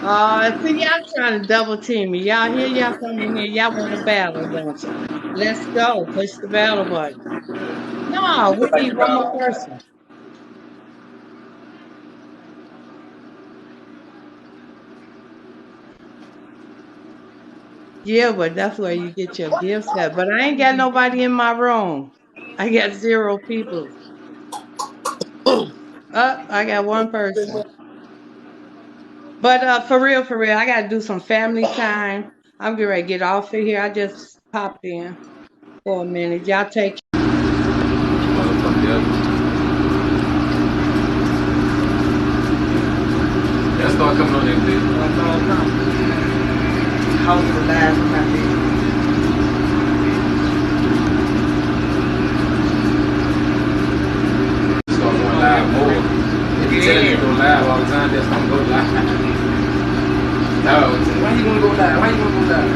See, y'all trying to double team me. Y'all here, y'all come in here. Y'all want to battle, don't you? Let's go. Push the battle button. No, we need one more person. Yeah, but that's where you get your gifts at. But I ain't got nobody in my room. I got 0 people. I got one person. But for real, I gotta do some family time. I'm getting ready to get off of here. I just popped in for a minute. Y'all take Motherfucker. Let's start coming on that bitch. house of live on my bed. Start going live more. If you tell me to go live all the time, just don't go live. No. Why you gonna go live? Why you gonna go live?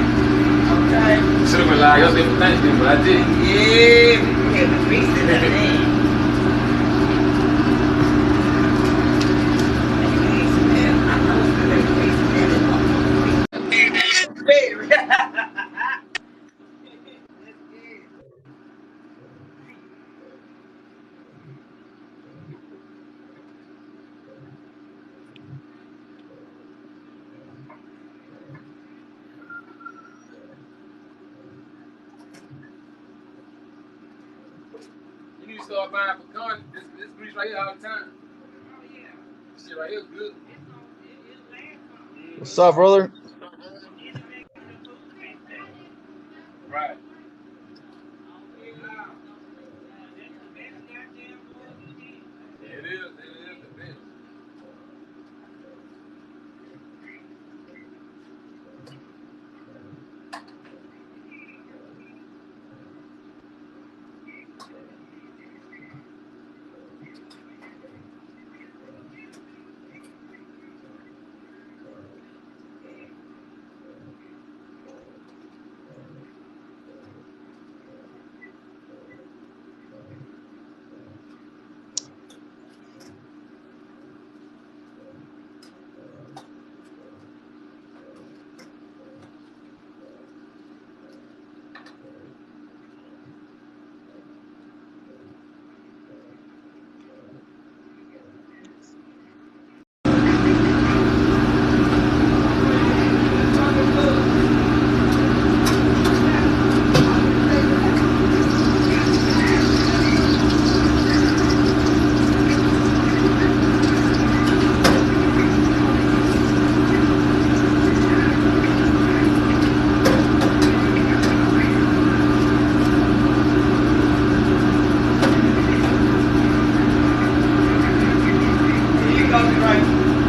Okay. Should have been live yesterday for Thanksgiving, but I didn't. Yeah, we had to fix it at the end. You need to start buying pecan. This grease right here all the time. This shit right here is good. What's up, brother? Right. Yeah, it is. It is the best.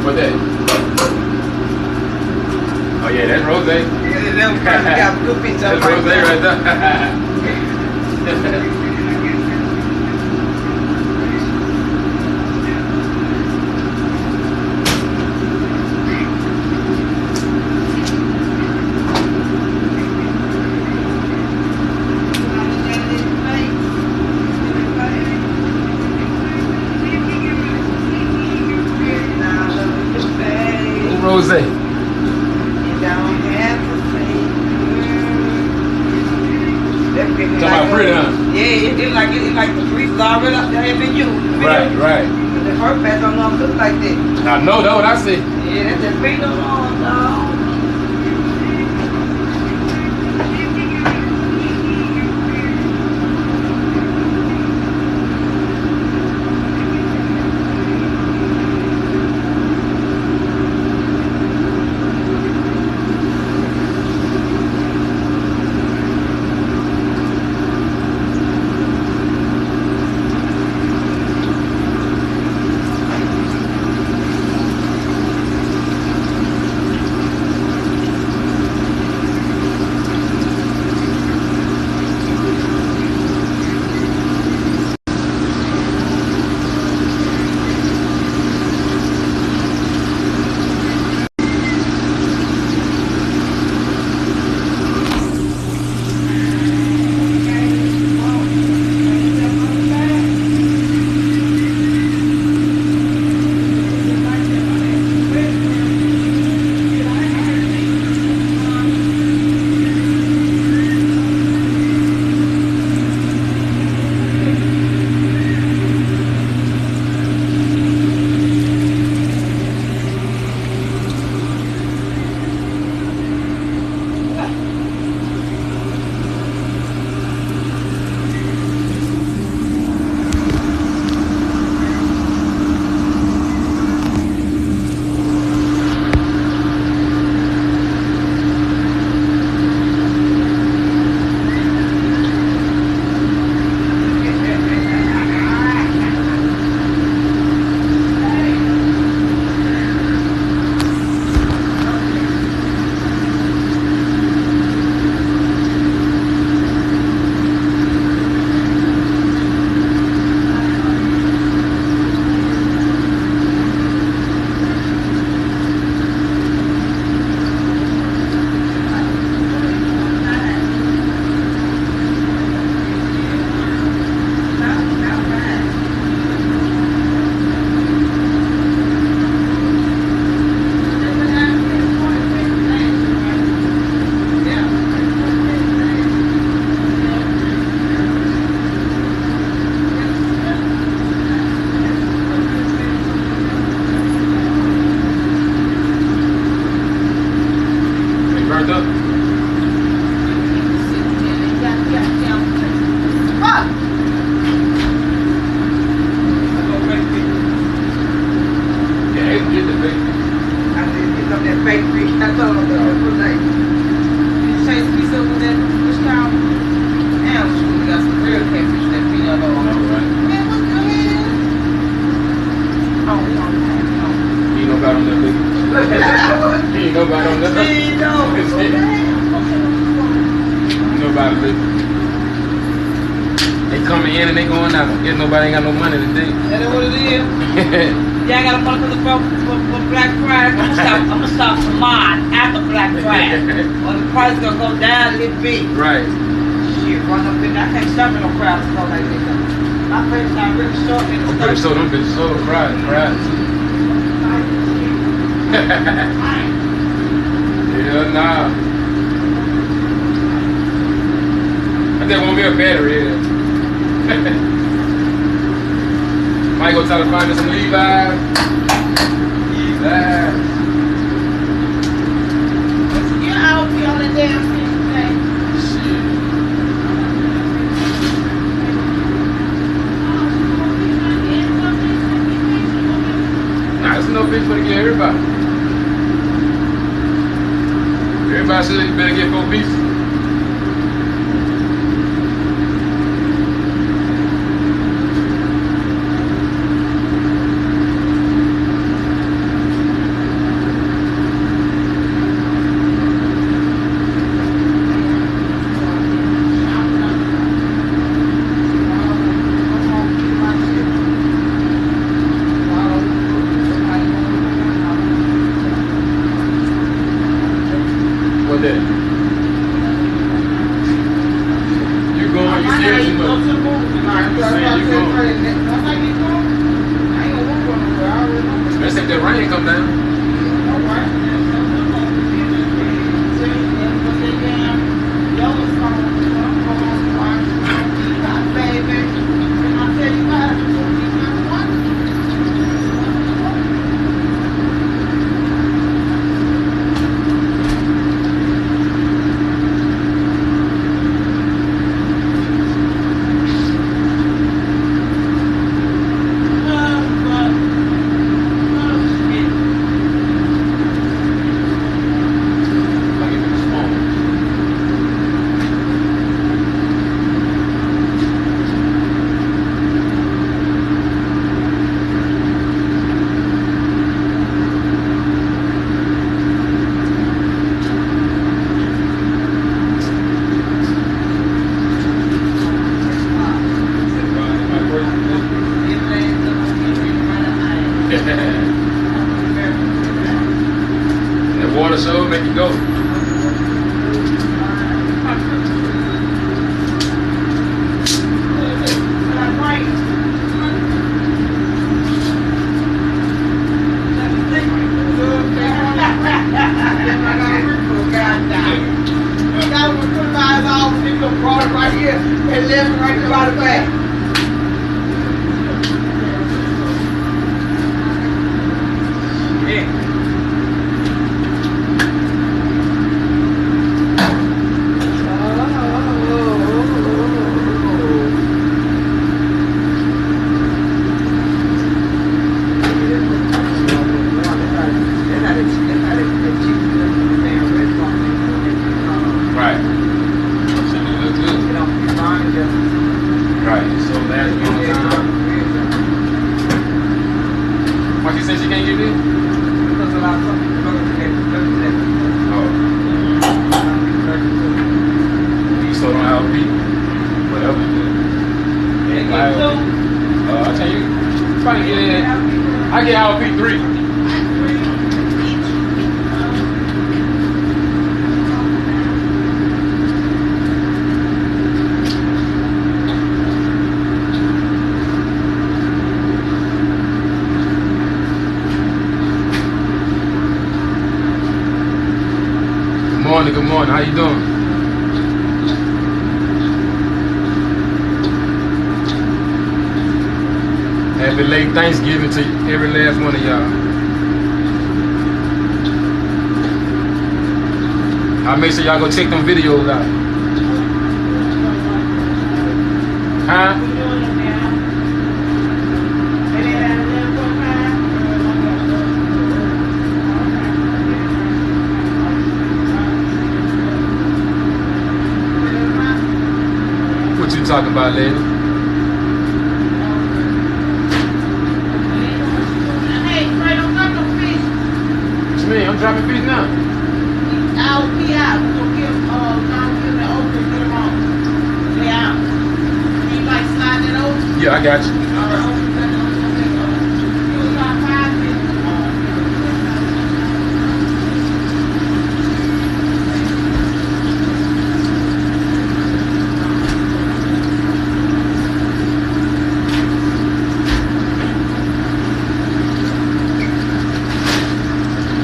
What that? Oh yeah, that's rose. Got a good picture That's of rose right there. Rose. You don't have to say. Talking about pretty, huh? Yeah, it's like the streets already up there having you. Right, right. The first batch don't know look like that. I know that's what I see. Yeah, that's just bring them on, dog. now. Guess nobody ain't got no money today. That what it is? Yeah, I got a money for Black Friday. I'm gonna stop for mine after Black Friday. Or the price gonna go down a little bit. Right. Shit, run up in there. I can't stop in no crowd store like this. My face not really short in the I'm pretty sure them bitches so fried. Yeah, nah. I think won't be a battery. Yeah. Might go try to find us some Levi's. You're out here on the damn thing today. Shit. Nah, there's no fish for to get everybody. Everybody said you better get 4 pieces. What that? You going, you serious? You going. Let's if that rain come down. That water show make you go. Right here and left right to the back. Right. Should look good. Right. So last one time. Why she said she can't get in? Oh. You sold on LP. Whatever. Yeah, I tell you, probably get in. I get LP 3. Good morning. How you doing? Happy late Thanksgiving to every last one of y'all. I'll make sure y'all go check them videos out. Huh? What you talking about, lady? Hey, Fred, I'm not no fish. What you mean? I'm dropping fish now. I'll be out. We're gonna give the open, get them on. They out. You like sliding it over? Yeah, got you.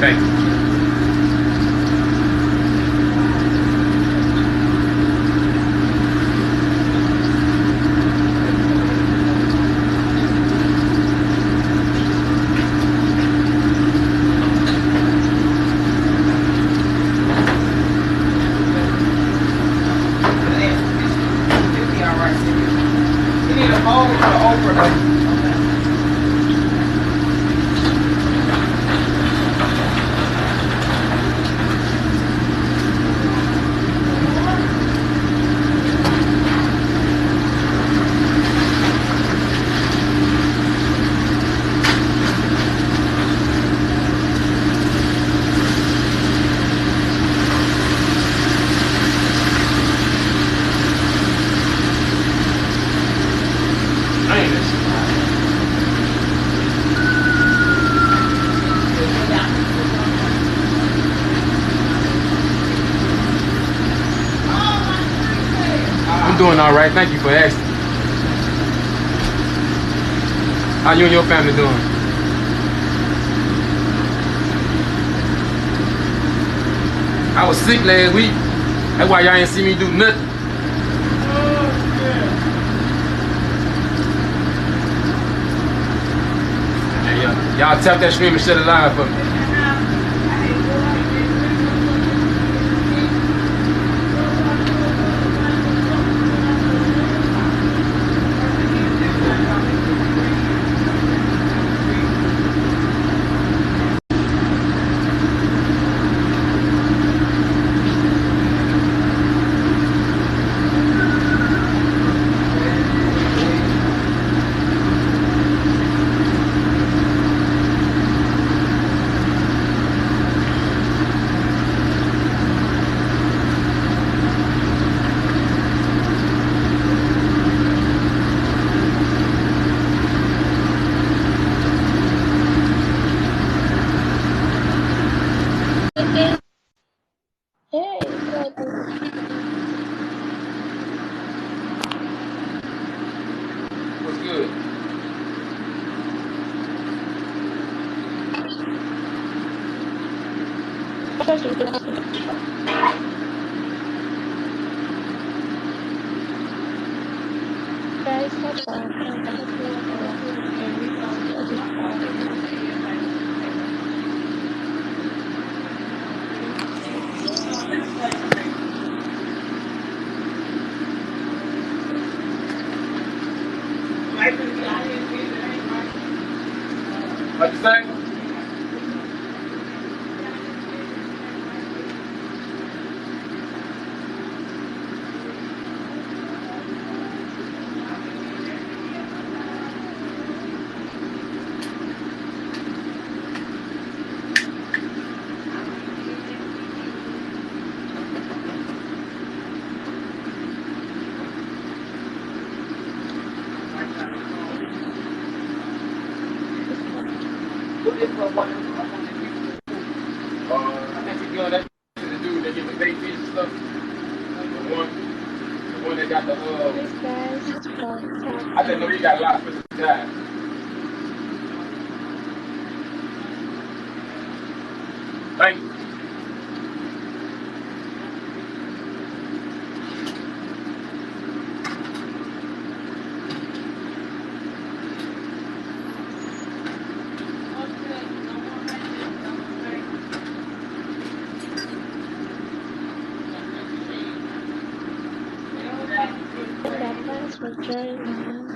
Thank you. I'm doing all right. Thank you for asking. How you and your family doing? I was sick last week. That's why y'all ain't see me do nothing. Yeah, y'all tap that stream and shut it live for me. What's good? Guys, what's up? I'm talking about What you say? I think you're doing that to the dude that get the bait fish and stuff. The one that got the this guys from I didn't know he got a lot of fish guys. Thank you. Thanks for joining.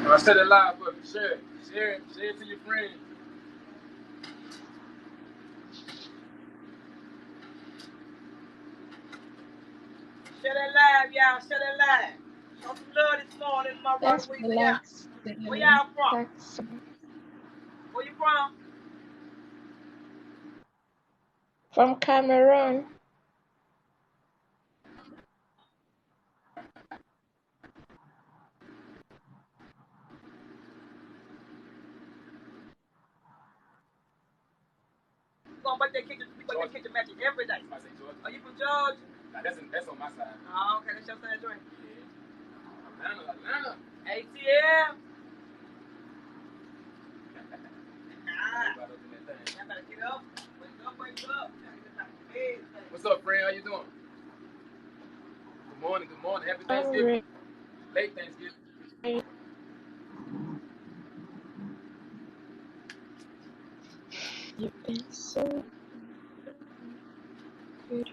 I said it live, but share it. Share it to your friends. Share that live, y'all. Share that live. Show some love this morning, my Thanks rock for week. likes. Where y'all from? Thanks. Where you from? From Cameroon. going birthday kitchen? We birthday kitchen matching every day. I say Georgia. Are you from Georgia? Nah, that's on my side. Oh, okay. That's your side joint. Yeah. Atlanta. ATL. I better get up. Wake up. What's up, friend? How you doing? Good morning. Happy I'm Thanksgiving. great. Late Thanksgiving. You've been so good.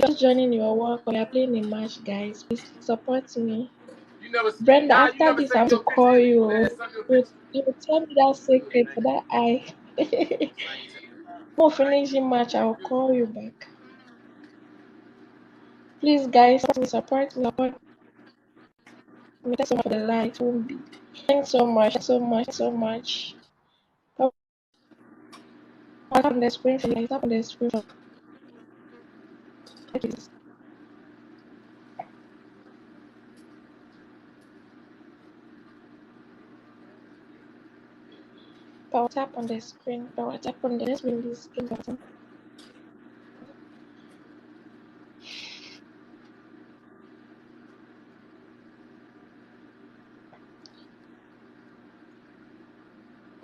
Just joining your work or you're playing a match, guys. Please support me. You never, Brenda, you after never this, sent I me have to your picture. call you. Man, send me your You picture. tell me that secret so that I more finishing match. I'll call you back. Please, guys, support me. Thanks so much for the light. Won't be. Thanks so much. Tap on the screen for you. Tap on the screen for please. Power tap on the screen. Power tap on the let's bring this screen button.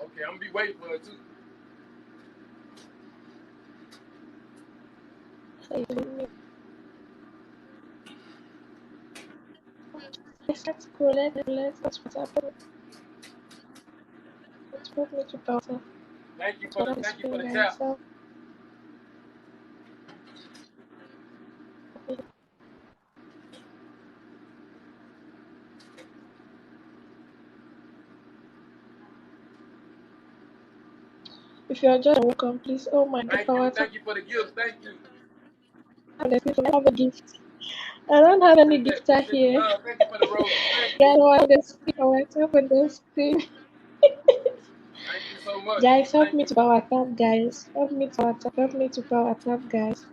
Okay, I'm gonna be waiting for it too. Let's go. Let's what's happening. Let's move me to power tap. Thank you for the Guys. tap. So, if you are just welcome, please. Oh my God, power tap. Thank you for the gift. Thank you. I have a gift. I don't have any gift here. Thank you for the rose. Guys, on the screen. Power tap on the screen. Thank you so much. Guys, help me to power tap, guys. Help me to power tap, guys.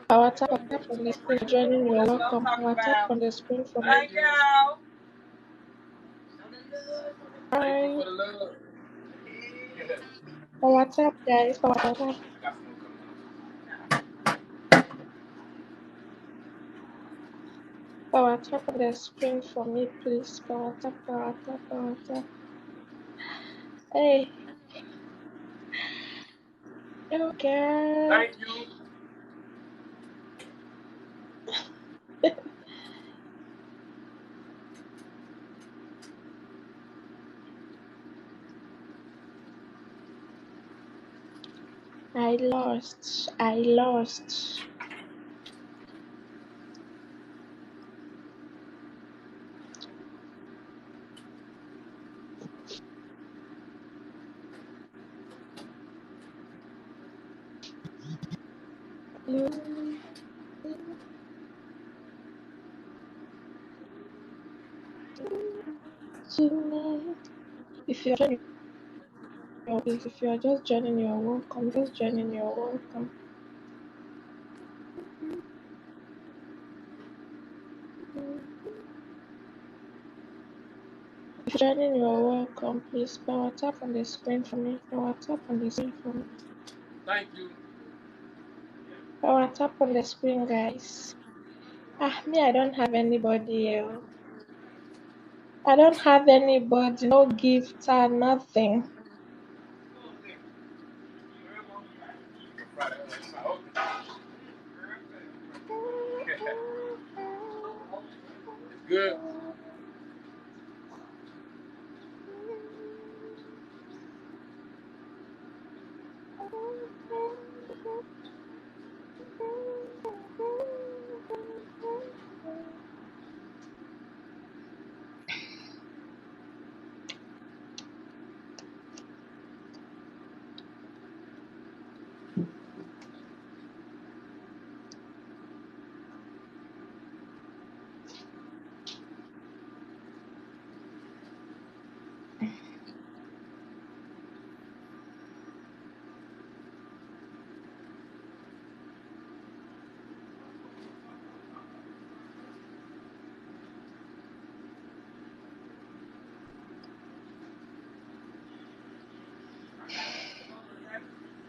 Power tap on the screen. Joining you. Welcome. Power tap on the screen for me. Thank you. Bye. Power tap, guys. Power tap. Power tap on the screen for me, please. Power tap. Hey. Okay. Thank you. I lost. If you are just joining, you're welcome. Just joining, you're welcome. If you're joining, you're welcome. Please power tap on the screen for me. Power tap on the screen for me. Thank you. Power tap on the screen, guys. Me, I don't have anybody else. I don't have anybody, no gift or nothing. It's good.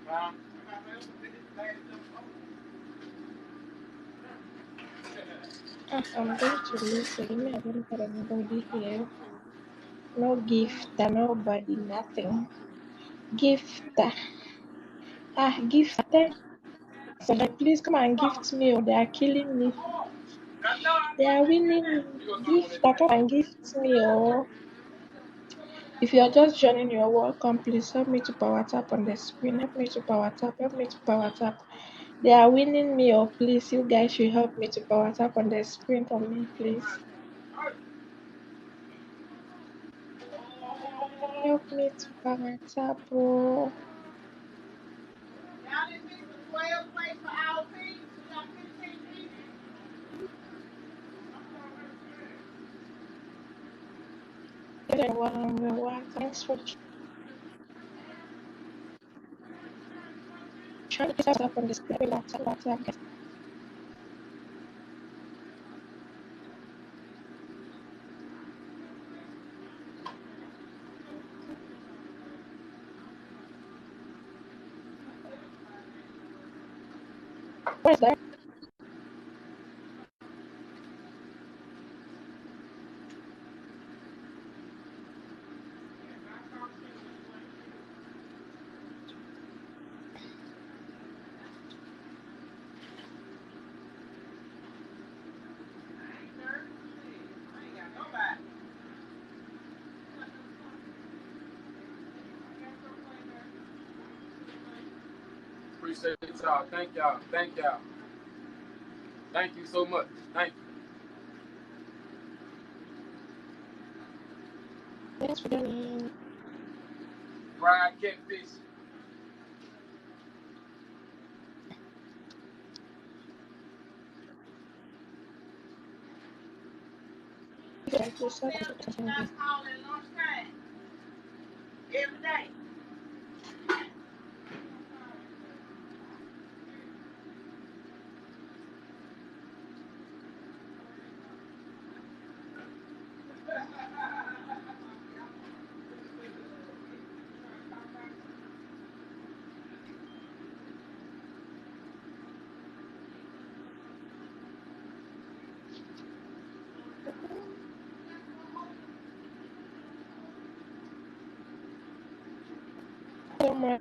Huh? I'm going to listen. I don't have anybody here. No gift, nobody, nothing. Gift. Gift. So like, please come and gift me. Or they are killing me. They are winning. Gift. Come and gift me. Or if you are just joining, you're welcome. Please help me to power tap on the screen. Help me to power tap. Help me to power tap. They are winning me. Or please, you guys should help me to power tap on the screen for me, please. Help me to power tap. Oh. Thanks for trying to set up on the screen. What is that? Appreciate y'all. Thank y'all. Thank y'all. Thank you so much. Thank you. Thanks for doing. Fried catfish. That's all at lunchtime. Every day. So much.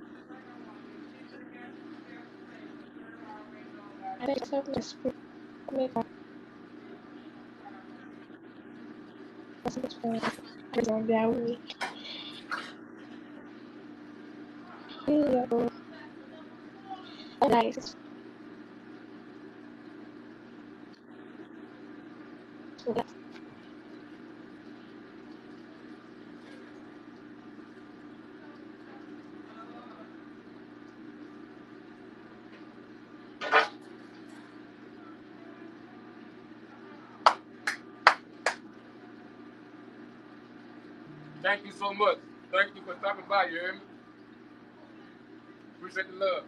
I just have my screen. Make up on their week. Hello, guys. Thank you so much. Thank you for stopping by. You hear me? Appreciate the love.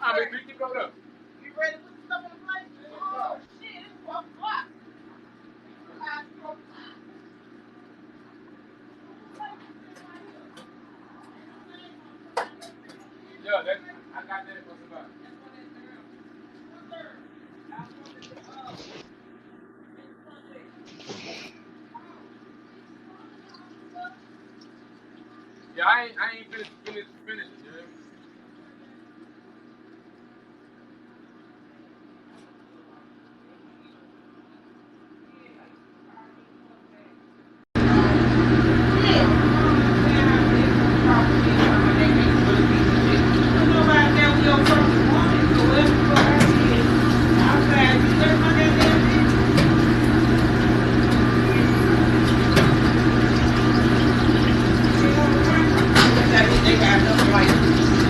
How many people you got up? You ready to put stuff on the plate? Oh, shit. It's 12 o'clock. Yeah, I got that for somebody. Yeah, I ain't finished, you hear me? They got enough right.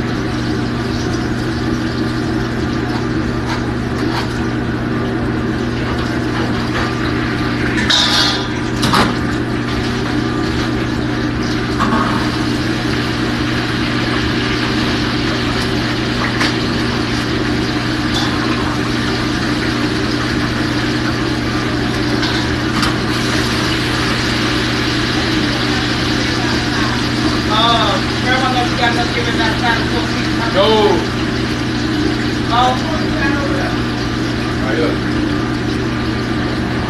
No. Oh. Right up.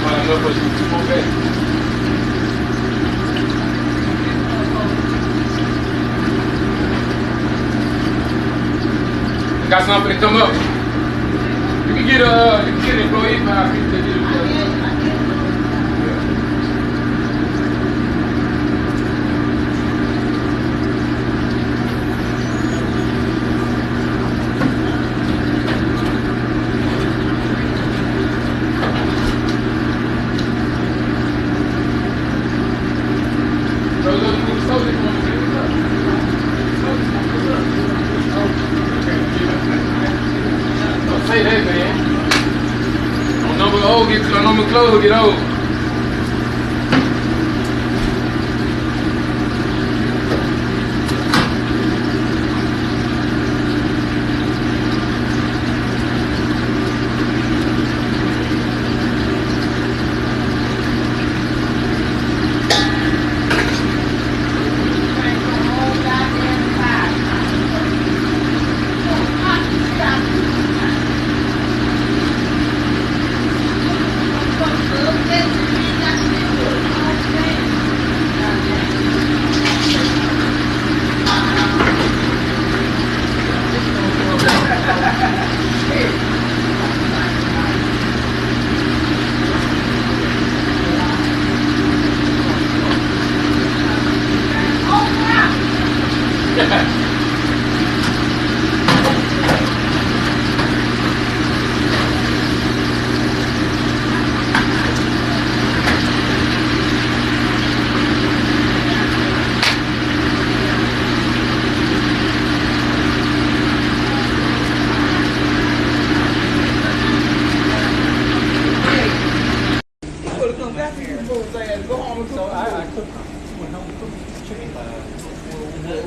Might enough for you 2 more bags. Got something to come up. You can get an employee for our people to get it. Say that, man. On number close, get over.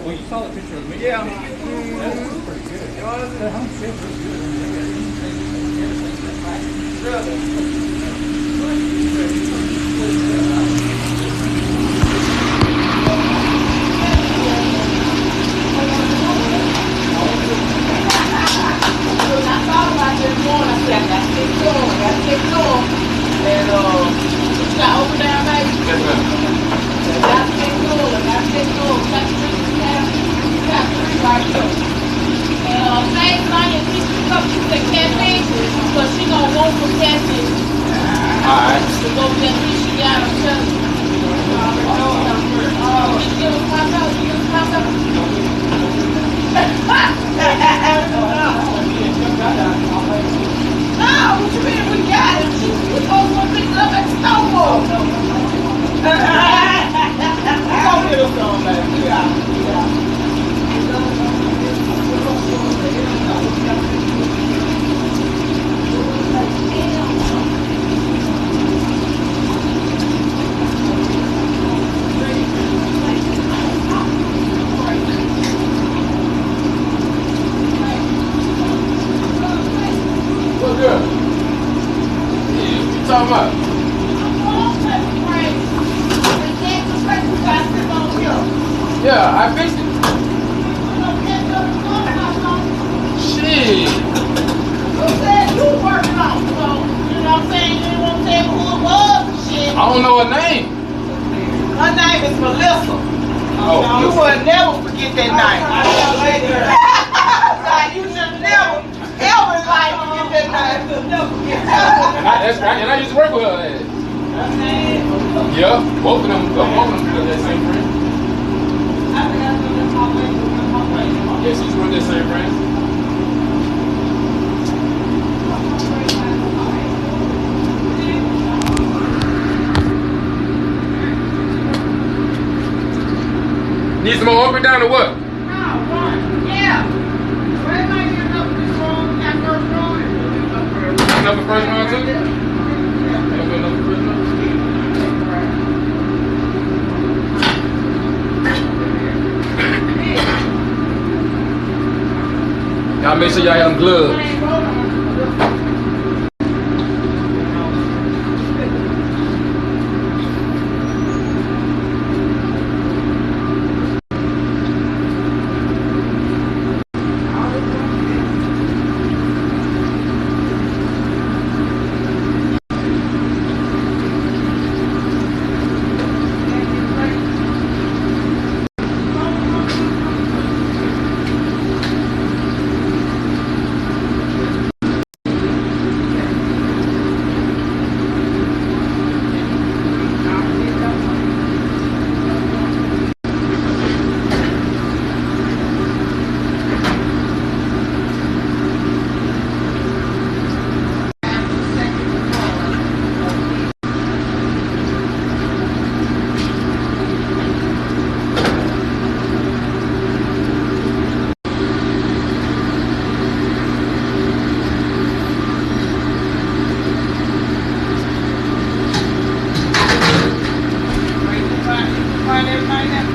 Well, you saw the picture of me. Yeah. Yeah, I fixed it. Shit. I don't know her name. Her name is Melissa. Oh, You will never forget that name. You should never, ever like forget that name. You'll never forget that. and I used to work with her. Yeah, both of them do that same friend. Yeah, she's with that same friend. Need some more up and down or what? Yeah. Where am I getting up this room? That first room? Another first round too? Another first round? Y'all make sure y'all have them gloves. everything now?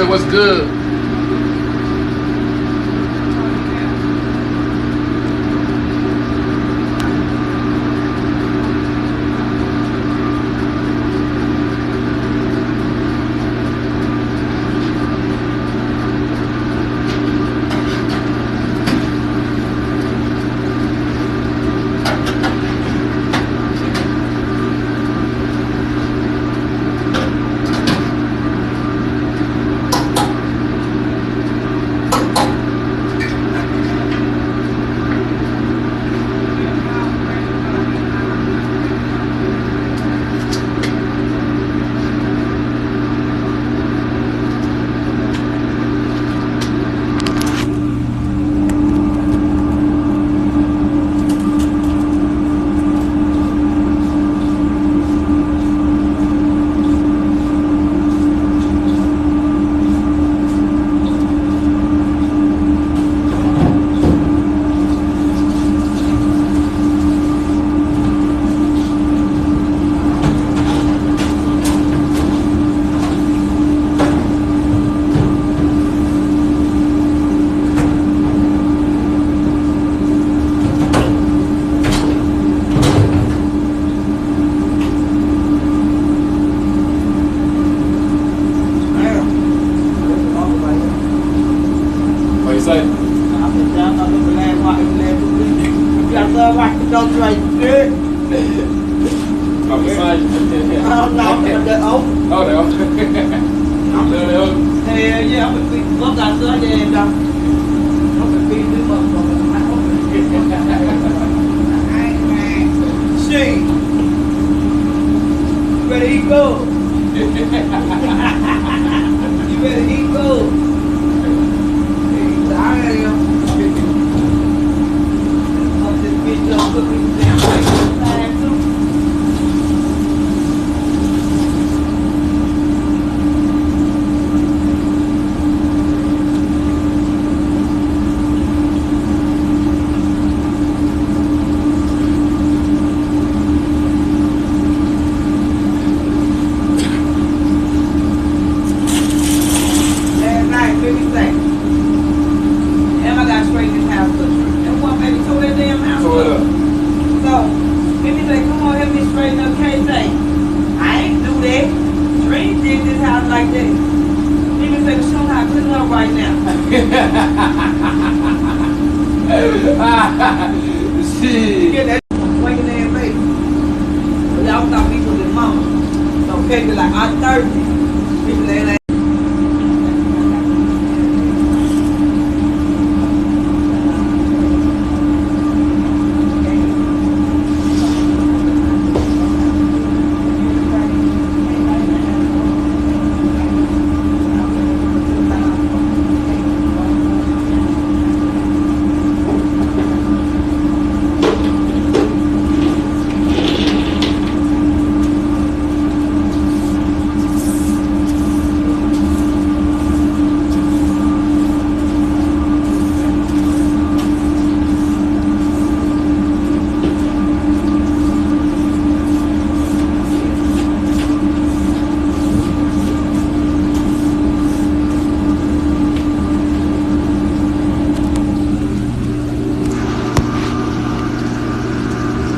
What's good?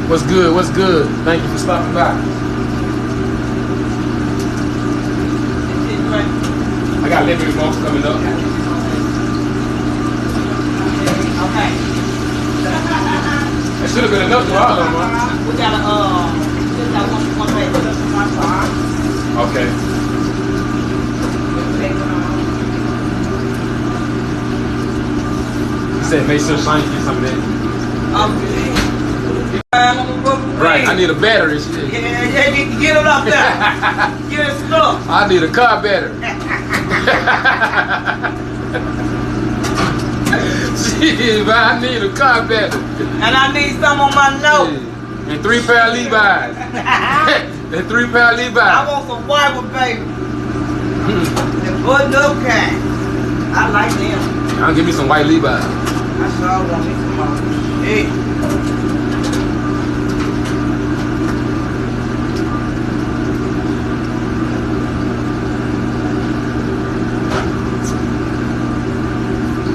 What's good? What's good? Thank you for stopping by. I got limited folks coming up. Okay. That should have been enough for all of them, huh? We got one way. Okay. You said make sure Shiny get some of that. Right, I need a battery. Shit. Yeah, get it up there. Get it stuck. I need a car battery. Shit, man, I need a car battery. And I need some on my nose. Yeah. And 3 pair of Levi's. And 3 pair of Levi's. I want some white with baby. The button up kind. I like them. I'll give me some white Levi's. I sure want me some more. Hey.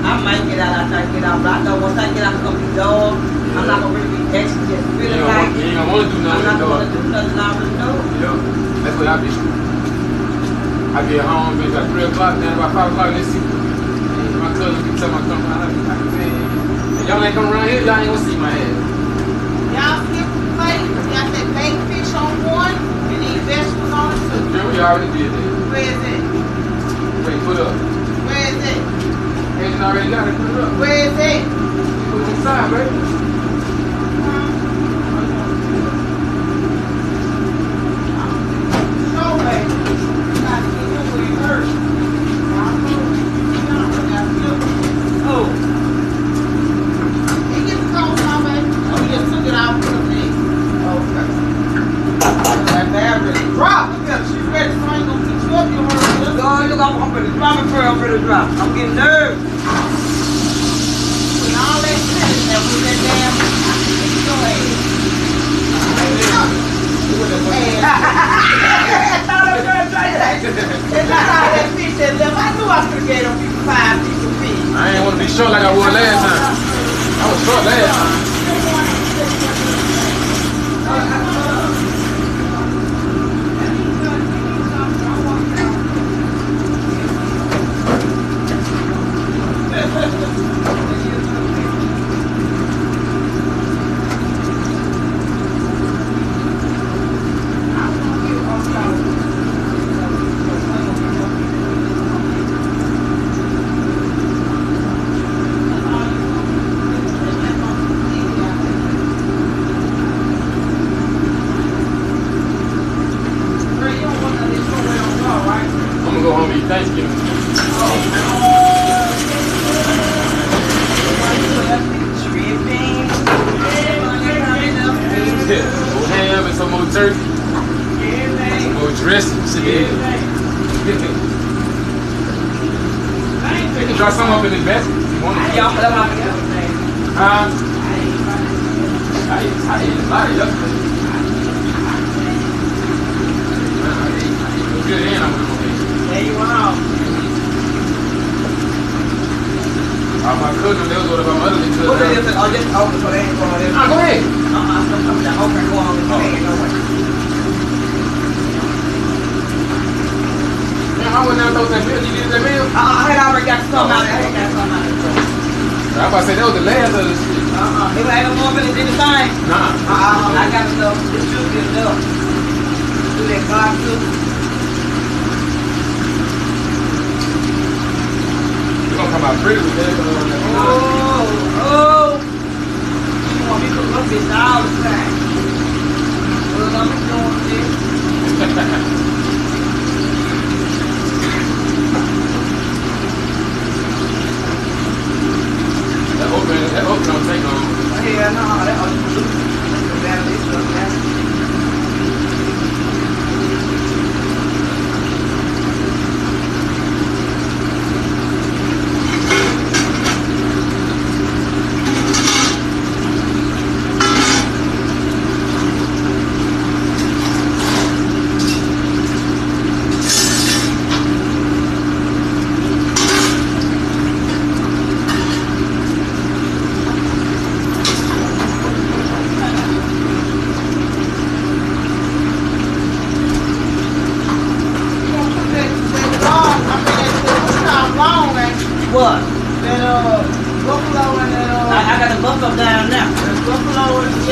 I might get out after I get out, but I know once I get out, I'm gonna be dog. I'm not gonna really be extra, just feeling like You ain't gonna want to do I'm nothing. not gonna do nothing I already know. Yeah, that's what I be. I get home, maybe about 3 o'clock, then about 5 o'clock, let's see. My cousin can tell my company, I like, man, y'all ain't come around here, y'all ain't gonna see my ass. Y'all skip the plate. Y'all said baked fish on one and these vegetables on the two. Yeah, we already did that. Where is it? Wait, put up. Where is it? Asian already got it, put it up. Where is it? Put it inside, baby. No way. You gotta get him where he hurt. Oh, He gets the cold now, baby. Oh, we just took it out for the thing. Okay. That bad really dropped. Look at her. She's ready. So I ain't gonna pick you up. You heard her. God, look, I'm ready to drop it, I'm ready to drop. I'm getting nervous. Put all that shit in there with that damn. Go ahead. It's not all that fish that left. I knew I could have gave them people 5 pieces of fish. I ain't want to be short like I was last time. I was short last time. I'm gonna go home and eat Thanksgiving. More ham and some more turkey. Some more dressing. Shit. They can drop some up in this basket if you want to. I ate a lot of yesterday. Good and I'm gonna go eat. There you are. My cousin, they was over by my other cousin. What is it? Oh, just open so they ain't going in. Go ahead. Open, go on. Man, I went down and throw that meal. You did that meal? I had already got some out of it. I was about to say that was the last of the shit. It ain't no more than it did the thing. Nah. I got enough. It should be enough. Do that God too. You're gonna come out pretty with that. Oh. You want me to look this all the time. Well, I'm doing this. That open don't take long. Yeah, no, that was this stuff.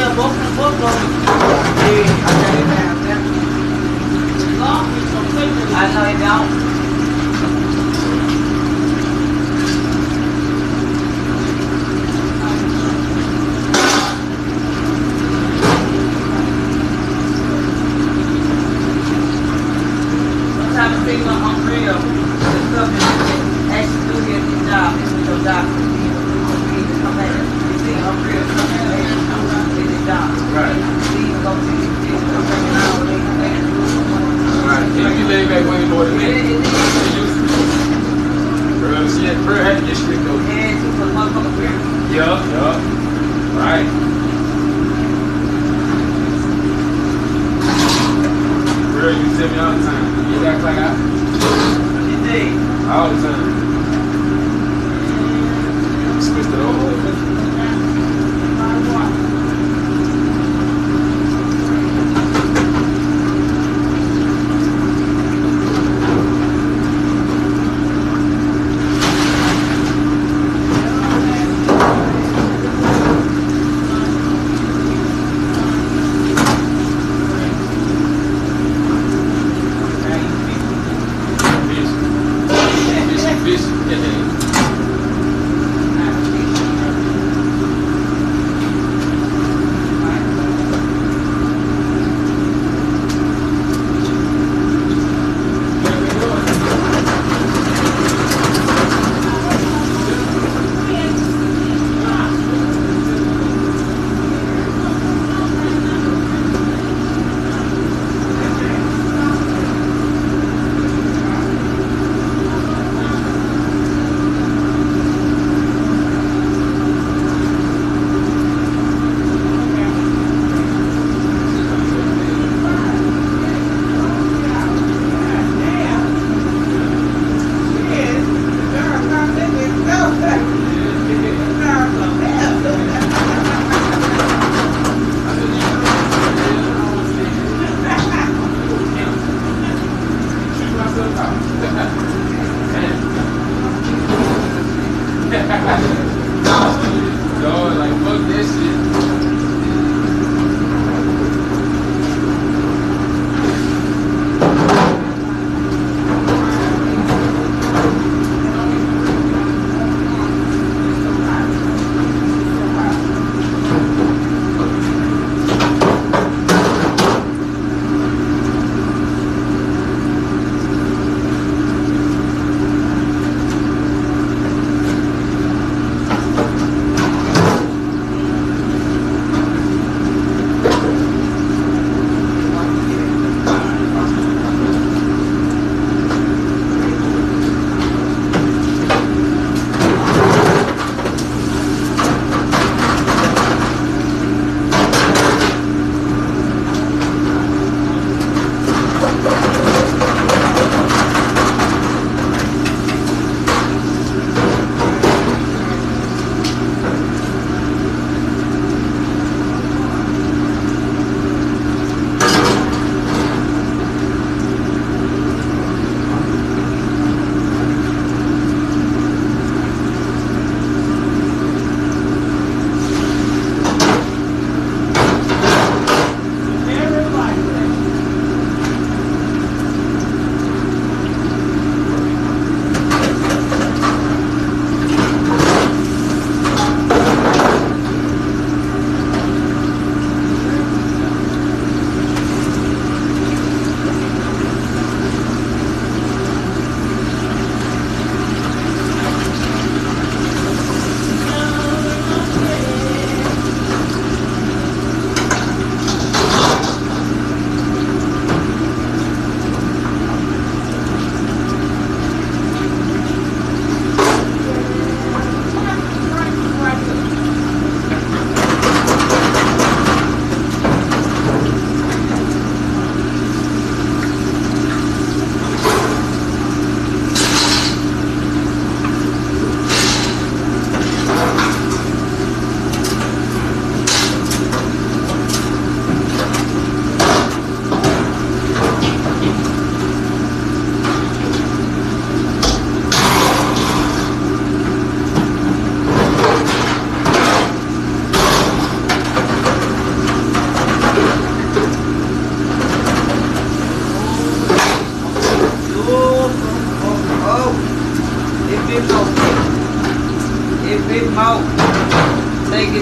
Yeah, both of them. Yeah, I got it down there. Long as some pictures. I know it don't. Sometimes I think I'm real. The stuff that actually do here this job. This is your job. You come back. You see, I'm real. This is job. Right. See, you go see this. I'm bringing out what they can do. Right. If you lay back way more than me, you used to. Bro had to get strict though. Yeah, she was a motherfucker real. Yup. Right. Bro, you tell me all the time. You act like I. You did. All the time. Switched it over.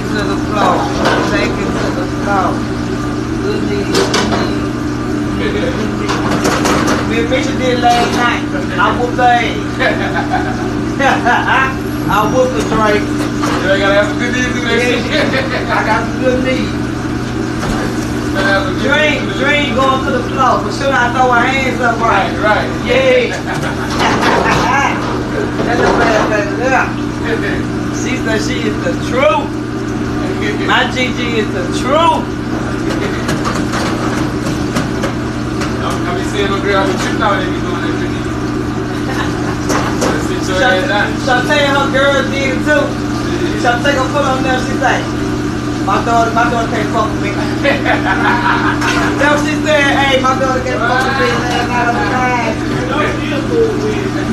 to the floor. Take it to the floor. Good knees, good knees. Me and Misha did last night. I whooped her ass. I whooped the Drake. You ain't gotta have some good knees to that shit. I got some good knees. Dream going to the floor. But soon I throw her hands up right. Right. Yeah. That's a bad baby. She said she is the truth. My Gigi is the truth. I be seeing them girls, I be tripping out when they be doing that shit. Sit your ass down. Shantae and her girls did it too. Shantae gonna put on there, she say, my daughter can't fuck with me. That's what she said, hey, my daughter can't fuck with me last night on the ride.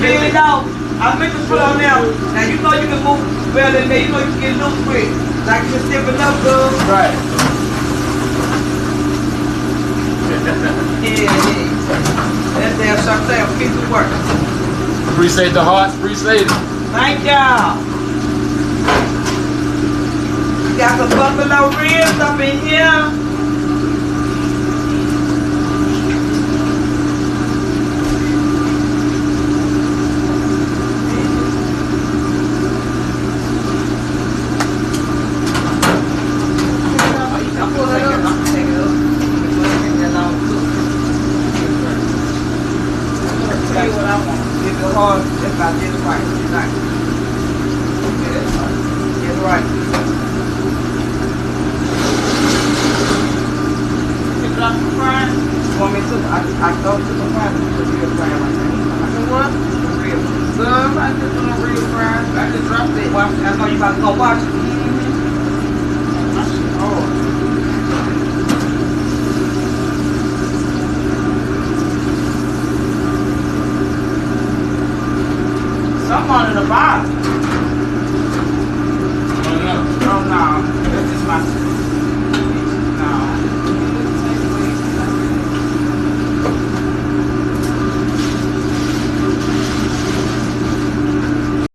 Yeah, no, I meant to put on there. Now you know you can move well in there, you know you can get loose quick. Like you just stepping up, girl. Right. Yeah. That's damn Shantae, a piece of work. Appreciate the hearts, appreciate it. Thank y'all. Got some buffalo ribs up in here. I know you about to go watch it.